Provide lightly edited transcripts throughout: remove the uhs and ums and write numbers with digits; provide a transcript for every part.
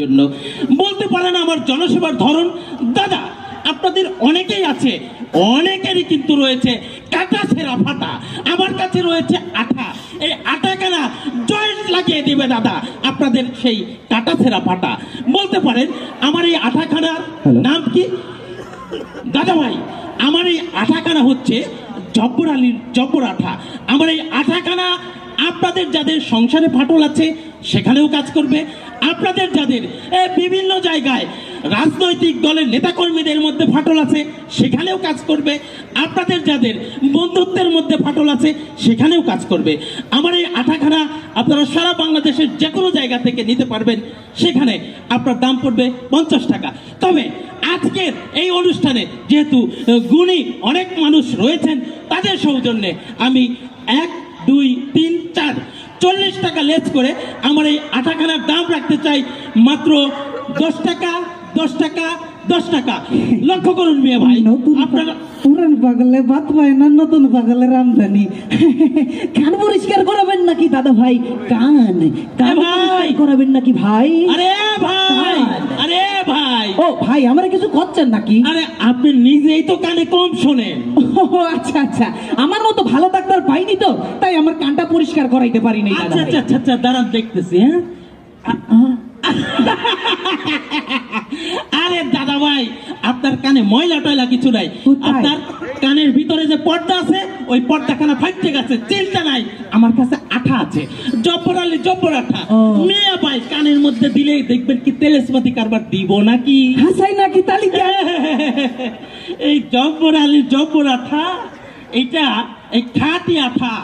জন্য বলতে পারেন আমার জনসেবার ধরন। দাদা আপনাদের অনেকেই আছে, অনেকেরই কিন্তু রয়েছে কাটা ছেঁড়া ফাটা, আমার কাছে রয়েছে আঠা। এই আটা কেনা জয়েন্ট লাগিয়ে দিবে দাদা আপনাদের সেই কাটা ছেঁড়া ফাটা। বলতে পারেন আমার এই আঠাখানার নাম কি দাদা ভাই? আমার এই আঠাখানা হচ্ছে জব্বর আলীর জব্বর আঠা। আমার এই আঠাখানা আপনাদের যাদের সংসারে ফাটল আছে সেখানেও কাজ করবে, আপনাদের যাদের বিভিন্ন জায়গায় রাজনৈতিক দলের নেতাকর্মীদের মধ্যে ফাটল আছে সেখানেও কাজ করবে, আপনাদের যাদের বন্ধুত্বের মধ্যে ফাটল আছে সেখানেও কাজ করবে। আমার এই আঠাখানা আপনারা সারা বাংলাদেশের যে কোনো জায়গা থেকে নিতে পারবেন, সেখানে আপনার দাম পড়বে 50 টাকা। তবে আজকের এই অনুষ্ঠানে যেহেতু গুণী অনেক মানুষ রয়েছেন, তাদের সৌজন্যে আমি 1, 2, 3, 4 40 টাকা লেস করে আমার এই আঠাখানার দাম রাখতে চাই মাত্র 10 টাকা, 10 টাকা, 10 টাকা। লক্ষ্য করুন মেয়ে ভাই, আপনারা পুরান পাগলে বাত পায় না, নতুন পাগলের আমদানি। কান পরিষ্কার করাবেন নাকি দাদা ভাই? কান ভাই করাবেন নাকি ভাই? আরে ভাই, আরে ভাই, ও ভাই আমার কিছু করছেন নাকি? আরে আপনি নিজেই তো কানে কম শোনেন। ও আচ্ছা আচ্ছা, আমার মতো ভালো ডাক্তার পাইনি তো, তাই আমার কানটা পরিষ্কার করাইতে পারিনি। আচ্ছা আচ্ছা আচ্ছা, দাঁড়ান দেখতেছি। হ্যাঁ আরে দাদা ভাই, আপনার কানে ময়লা টয়লা কিছু নাই, আপনার কানের ভিতরে যে পর্দা আছে ওই পর্দাখানা ফাইটে গেছে, চিন্তা নাই, আমার কাছে আঠা আছে, জব্বর আলী জব্বর আঠা। মেয়ে ভাই কানের মধ্যে দিলেই দেখবেন কি তেলেসমাতি কারবার দিব নাকি হাসাই নাকি তালি এই জব্বর আলী জব্বর আঠা, এটা এই খাঁটি আঠা।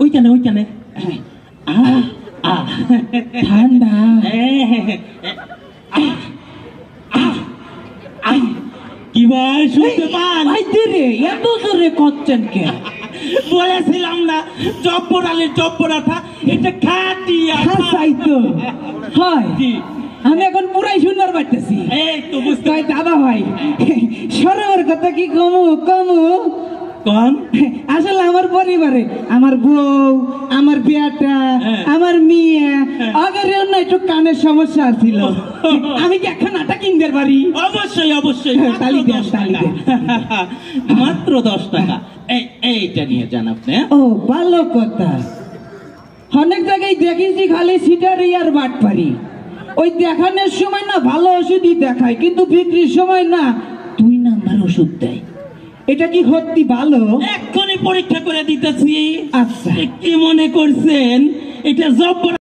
ওইখানে ওইখানে ঠান্ডা কি ভাই শুনতে পান? এত জোরে করছেন কে? বলেছিলাম না জব্বর আলীর জব্বর আঠা, এটা খাঁটি হাসাই তো হয়। আমি এখন পুরাই সুন্দর পাইতেছি। এই তো বুঝতে দাদা ভাই সরোবর কথা কি কমু কমু কম। আসলে আমার পরিবারে আমার বউ, আমার বেটা, আমার মেয়ে আগের না একটু কানের সমস্যা ছিল। আমি কি এখন আটা কিনতে পারি? অবশ্যই অবশ্যই, তালি দেন তালি দেন। মাত্র 10 টাকা। এইটা নিয়ে যান আপনি। ও ভালো কথা। অনেক জায়গায় দেখেছি খালি সিটারি আর বাট পারি। ওই দেখানোর সময় না ভালো ওষুধই দেখায়, কিন্তু বিক্রির সময় না 2 নাম্বার ওষুধ দেয়। এটা কি সত্যি ভালো? এক্ষুনি পরীক্ষা করে দিতেছি। আচ্ছা, কি মনে করছেন এটা জব্বর